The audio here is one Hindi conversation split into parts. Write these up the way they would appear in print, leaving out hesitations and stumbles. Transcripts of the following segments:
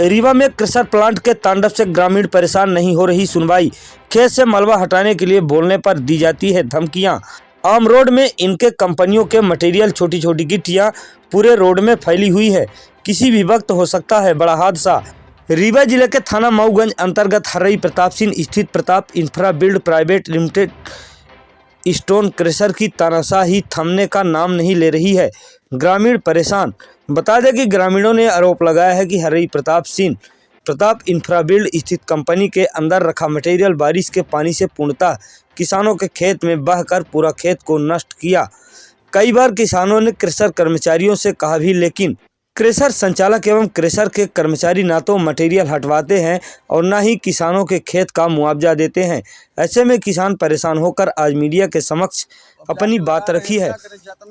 रीवा में क्रशर प्लांट के तांडव से ग्रामीण परेशान, नहीं हो रही सुनवाई। खेत से मलबा हटाने के लिए बोलने पर दी जाती है धमकियां। आम रोड में इनके कंपनियों के मटेरियल छोटी छोटी गिट्टियां पूरे रोड में फैली हुई है। किसी भी वक्त हो सकता है बड़ा हादसा। रीवा जिले के थाना मऊगंज अंतर्गत हर्रई प्रताप सिंह स्थित Pratap infra build private limited stone crusher की तानाशाही थमने का नाम नहीं ले रही है। ग्रामीण परेशान। बता दें कि ग्रामीणों ने आरोप लगाया है कि हर्रई प्रताप इंफ्रा बिल्ड स्थित कंपनी के अंदर रखा मटेरियल बारिश के पानी से पूर्णतः किसानों के खेत में बहकर पूरा खेत को नष्ट किया। कई बार किसानों ने क्रशर कर्मचारियों से कहा भी, लेकिन क्रशर संचालक एवं क्रशर के कर्मचारी ना तो मटेरियल हटवाते हैं और न ही किसानों के खेत का मुआवजा देते हैं। ऐसे में किसान परेशान होकर आज मीडिया के समक्ष अपनी बात रखी है।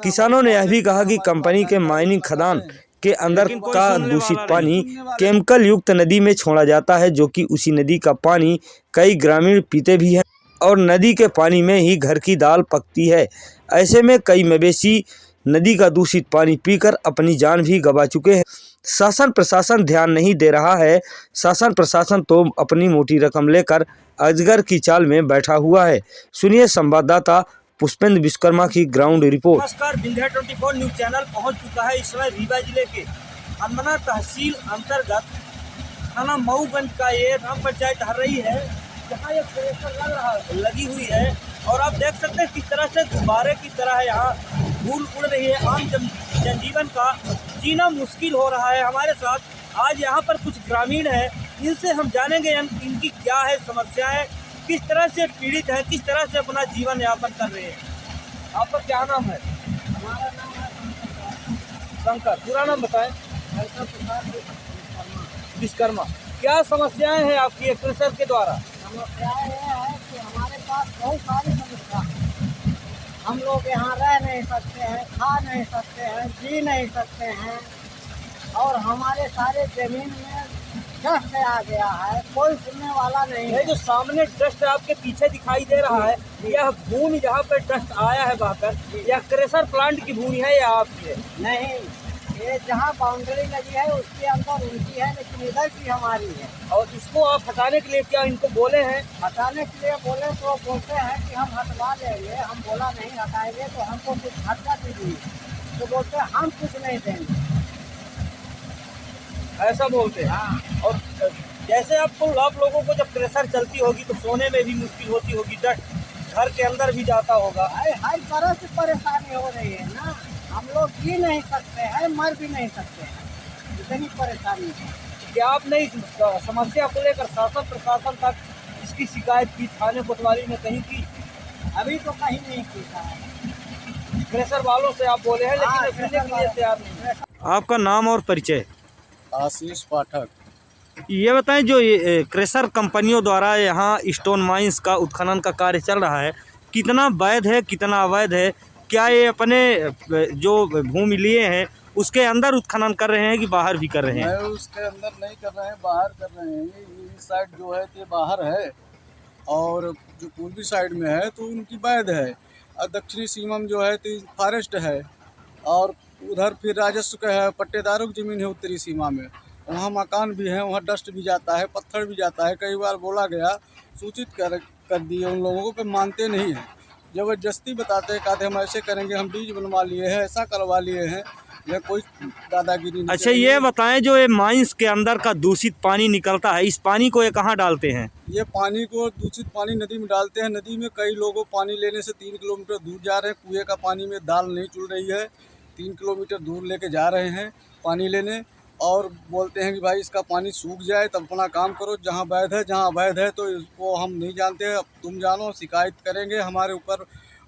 किसानों ने यह भी कहा कि कंपनी के माइनिंग खदान के अंदर का दूषित पानी केमिकल युक्त नदी में छोड़ा जाता है, जो कि उसी नदी का पानी कई ग्रामीण पीते भी हैं और नदी के पानी में ही घर की दाल पकती है। ऐसे में कई मवेशी नदी का दूषित पानी पीकर अपनी जान भी गंवा चुके हैं। शासन प्रशासन ध्यान नहीं दे रहा है। शासन प्रशासन तो अपनी मोटी रकम लेकर अजगर की चाल में बैठा हुआ है। सुनिए संवाददाता पुष्पेंद्र विश्वकर्मा की ग्राउंड रिपोर्ट। नमस्कार, विंध्या 24 न्यूज चैनल पहुंच चुका है इस समय रीवा जिले के हनमना तहसील अंतर्गत थाना मऊगंज का ये ग्राम पंचायत हर्रई है, जहाँ ये क्रशर लगी हुई है और आप देख सकते हैं किस तरह से गुब्बारे की तरह यहाँ धूल उड़ रही है। आम जनजीवन का जीना मुश्किल हो रहा है। हमारे साथ आज यहाँ पर कुछ ग्रामीण हैं, इनसे हम जानेंगे इनकी क्या है समस्याएं, किस तरह से पीड़ित है, किस तरह से अपना जीवन यापन कर रहे हैं। आपका क्या नाम है? हमारा नाम है शंकर। पूरा नाम बताएं। विश्वकर्मा। क्या समस्याएं हैं आपकी एक क्रशर के द्वारा? समस्याएं ये है कि हमारे पास बहुत सारी समस्या है। हम लोग यहाँ रह नहीं सकते हैं, खा नहीं सकते हैं, जी नहीं सकते हैं और हमारे सारे जमीन में डस्ट आ गया है, कोई सुनने वाला नहीं है। जो सामने डस्ट आपके पीछे दिखाई दे रहा है, यह भूमि जहाँ पर डस्ट आया है बहकर, यह क्रशर प्लांट की भूमि है या आपकी है? नहीं, ये जहाँ बाउंड्री लगी है उसके अंदर उनकी है, लेकिन इधर की हमारी है। और इसको आप हटाने के लिए क्या इनको बोले हैं? हटाने के लिए बोले तो बोलते हैं कि हम हटवा लेंगे। हम बोला नहीं हटाएंगे तो हमको कुछ खर्चा दीजिए, तो बोलते हैं हम कुछ नहीं देंगे, ऐसा बोलते हैं। हाँ। और जैसे आप लोगों को जब क्रशर चलती होगी तो सोने में भी मुश्किल होती होगी, डस्ट घर के अंदर भी जाता होगा। हर तरह से परेशानी हो रही है ना। हम लोग जी नहीं सकते हैं, मर भी नहीं सकते हैं, इतनी परेशानी है। क्या आपने इस समस्या को लेकर शासन प्रशासन तक इसकी शिकायत की, थाने कोतवाली में कहीं की? अभी तो कहीं नहीं किया है। क्रशर वालों से आप बोले हैं, हाँ, लेकिन सुनने के लिए तैयार नहीं है। आपका नाम और परिचय? आशीष पाठक। ये बताएं, जो ये क्रशर कंपनियों द्वारा यहाँ स्टोन माइंस का उत्खनन का कार्य चल रहा है, कितना वैध है, कितना अवैध है? क्या ये अपने जो भूमि लिए हैं उसके अंदर उत्खनन कर रहे हैं कि बाहर भी कर रहे हैं? नहीं, उसके अंदर नहीं कर रहे हैं, बाहर कर रहे हैं। ये साइड जो है ये बाहर है और जो पूर्वी साइड में है तो उनकी वैध है, और दक्षिणी सीमा में जो है तो फॉरेस्ट है, और उधर फिर राजस्व का है, पट्टेदारों की ज़मीन है उत्तरी सीमा में। वहाँ मकान भी है, वहाँ डस्ट भी जाता है, पत्थर भी जाता है। कई बार बोला गया, सूचित कर दिए उन लोगों को, पर मानते नहीं हैं। ज़बरदस्ती बताते हैं, कहते हम ऐसे करेंगे, हम बीज बनवा लिए हैं, ऐसा करवा लिए हैं। यह कोई दादागिरी नहीं। अच्छा, ये बताएं, जो ये माइंस के अंदर का दूषित पानी निकलता है, इस पानी को ये कहाँ डालते हैं? ये पानी को, दूषित पानी नदी में डालते हैं। नदी में कई लोगों पानी लेने से 3 किलोमीटर दूर जा रहे हैं। कुएं का पानी में दाल नहीं चुल रही है, 3 किलोमीटर दूर लेके जा रहे हैं पानी लेने, और बोलते हैं कि भाई इसका पानी सूख जाए तब अपना काम करो। जहाँ वैध है, जहाँ अवैध है तो इसको हम नहीं जानते हैं। अब तुम जानो, शिकायत करेंगे। हमारे ऊपर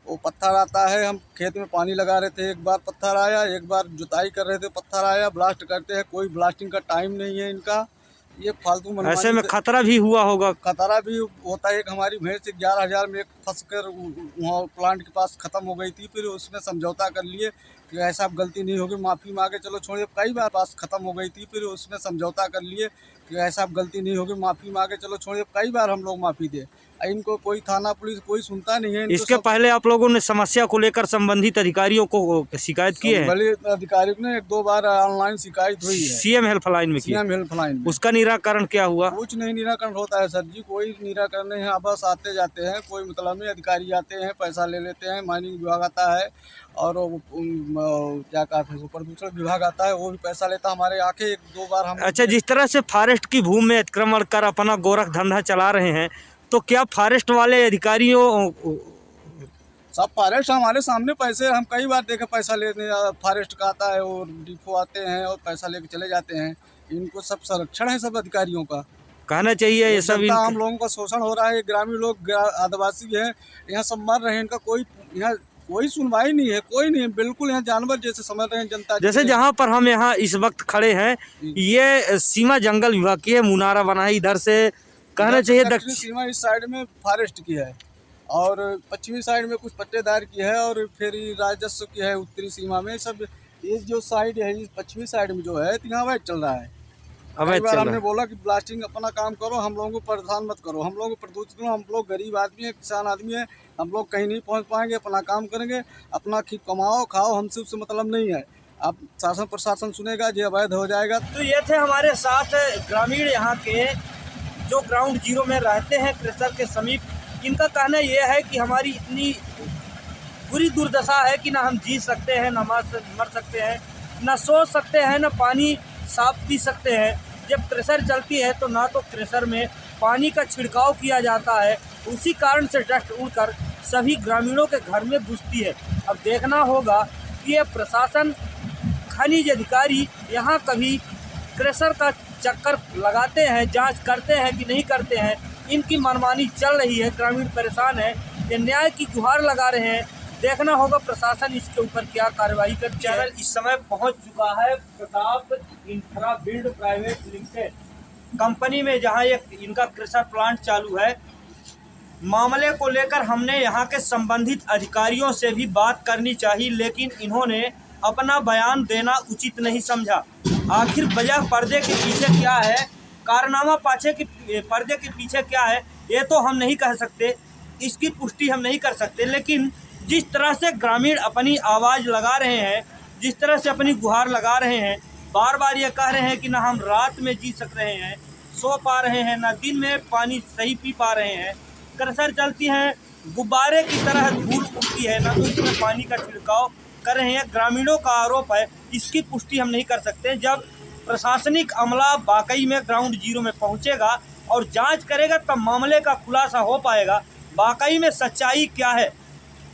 वो पत्थर आता है। हम खेत में पानी लगा रहे थे, एक बार पत्थर आया, एक बार जुताई कर रहे थे पत्थर आया। ब्लास्ट करते हैं, कोई ब्लास्टिंग का टाइम नहीं है इनका। ये फालतू मनमानी। ऐसे में खतरा भी हुआ होगा? खतरा भी होता है। एक हमारी भैंस 11,000 में एक फंस कर वहाँ प्लांट के पास ख़त्म हो गई थी। फिर उसमें समझौता कर लिए कि ऐसा अब गलती नहीं होगी, माफ़ी मांगे, चलो छोड़िए। कई बार पास ख़त्म हो गई थी, फिर उसमें समझौता कर लिए कि ऐसा अब गलती नहीं होगी, माफ़ी मांगे, चलो छोड़िए। कई बार हम लोग माफ़ी दे, इनको कोई थाना पुलिस कोई सुनता नहीं है। इनको इसके पहले आप लोगों ने समस्या को लेकर संबंधित अधिकारियों को शिकायत की है? भले अधिकारियों ने 1-2 बार ऑनलाइन शिकायत हुई है, सीएम हेल्पलाइन में की? सीएम हेल्पलाइन में। उसका निराकरण क्या हुआ? कुछ नहीं निराकरण होता है सर जी, कोई निराकरण नहीं है। बस आते जाते हैं, कोई मतलब नहीं। अधिकारी आते हैं, पैसा ले लेते हैं। माइनिंग विभाग आता है और क्या कहते हैं, प्रदूषण विभाग आता है, वो भी पैसा लेता है। हमारे आके 1-2 बार हम। अच्छा, जिस तरह से फॉरेस्ट की भूमि में अतिक्रमण कर अपना गोरख धंधा चला रहे हैं, तो क्या फॉरेस्ट वाले अधिकारियों सब फॉरेस्ट हमारे सामने पैसे, हम कई बार देखे पैसा लेने फॉरेस्ट का आता है और डिपो आते हैं और पैसा लेके चले जाते हैं। इनको सब संरक्षण है सब अधिकारियों का। कहना चाहिए ये सब जनता हम लोगों का शोषण हो रहा है। ग्रामीण लोग आदिवासी हैं, यहाँ सब मर रहे हैं। इनका यहाँ कोई सुनवाई नहीं है, कोई नहीं है, बिल्कुल यहाँ जानवर जैसे समझ रहे हैं जनता। जैसे जहाँ पर हम यहाँ इस वक्त खड़े हैं, ये सीमा जंगल विभाग की है, मुनारा बना है। इधर से कहना चाहिए दक्षिणी सीमा इस साइड में फॉरेस्ट की है और पश्चिमी साइड में कुछ पट्टेदार की है और फिर राजस्व की है। उत्तरी सीमा में सब ये जो साइड है, इस पश्चिमी साइड में जो है, यहाँ अवैध चल रहा है। कई बार हमने बोला कि ब्लास्टिंग अपना काम करो, हम लोगों को परेशान मत करो, हम लोगों को प्रदूषित करो। हम लोग गरीब आदमी हैं, किसान आदमी हैं, हम लोग कहीं नहीं पहुंच पाएंगे। अपना काम करेंगे, अपना कमाओ खाओ, हमसे उससे मतलब नहीं है। अब शासन प्रशासन सुनेगा, ये अवैध हो जाएगा। तो ये थे हमारे साथ ग्रामीण यहाँ के जो ग्राउंड जीरो में रहते हैं, क्रेशर के समीप। इनका कहना यह है कि हमारी इतनी बुरी दुर्दशा है कि ना हम जी सकते हैं, ना मर सकते हैं, ना सो सकते हैं, ना पानी साफ पी सकते हैं। जब क्रेशर चलती है तो ना तो क्रेशर में पानी का छिड़काव किया जाता है, उसी कारण से डस्ट उड़कर सभी ग्रामीणों के घर में घुसती है। अब देखना होगा कि ये प्रशासन, खनिज अधिकारी यहाँ कभी क्रेशर का चक्कर लगाते हैं, जांच करते हैं कि नहीं करते हैं। इनकी मनमानी चल रही है, ग्रामीण परेशान है, ये न्याय की गुहार लगा रहे हैं। देखना होगा प्रशासन इसके ऊपर क्या कार्रवाई कर। चैनल इस समय पहुंच चुका है Pratap infra build private limited company में, जहां एक इनका क्रेशर प्लांट चालू है। मामले को लेकर हमने यहाँ के संबंधित अधिकारियों से भी बात करनी चाहिए, लेकिन इन्होंने अपना बयान देना उचित नहीं समझा। आखिर वजह पर्दे के पीछे क्या है, कारनामा पर्दे के पीछे क्या है, ये तो हम नहीं कह सकते, इसकी पुष्टि हम नहीं कर सकते। लेकिन जिस तरह से ग्रामीण अपनी आवाज़ लगा रहे हैं, जिस तरह से अपनी गुहार लगा रहे हैं, बार बार ये कह रहे हैं कि ना हम रात में जी सक रहे हैं, सो पा रहे हैं, ना दिन में पानी सही पी पा रहे हैं। क्रेशर चलती हैं, गुब्बारे की तरह धूल उड़ती है, ना तो इसमें पानी का छिड़काव कर रहे हैं। ग्रामीणों का आरोप है, इसकी पुष्टि हम नहीं कर सकते। जब प्रशासनिक अमला वाकई में ग्राउंड जीरो में पहुंचेगा और जांच करेगा, तब मामले का खुलासा हो पाएगा वाकई में सच्चाई क्या है।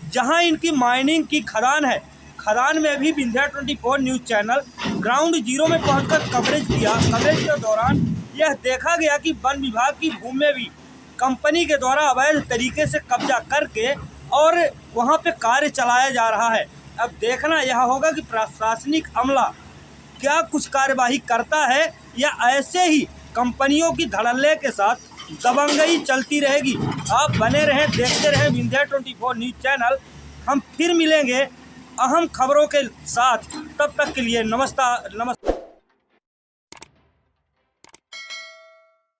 जहां इनकी माइनिंग की खदान है, खदान में भी Vindhya 24 news channel ground zero में पहुंचकर कवरेज किया। कवरेज के दौरान यह देखा गया कि वन विभाग की भूमि में भी कंपनी के द्वारा अवैध तरीके से कब्जा करके और वहां पे कार्य चलाया जा रहा है। अब देखना यह होगा कि प्रशासनिक अमला क्या कुछ कार्यवाही करता है या ऐसे ही कंपनियों की धड़ल्ले के साथ दबंगई चलती रहेगी। आप बने रहें, देखते रहें विंध्या 24 न्यूज़ चैनल। हम फिर मिलेंगे अहम खबरों के साथ, तब तक के लिए नमस्कार।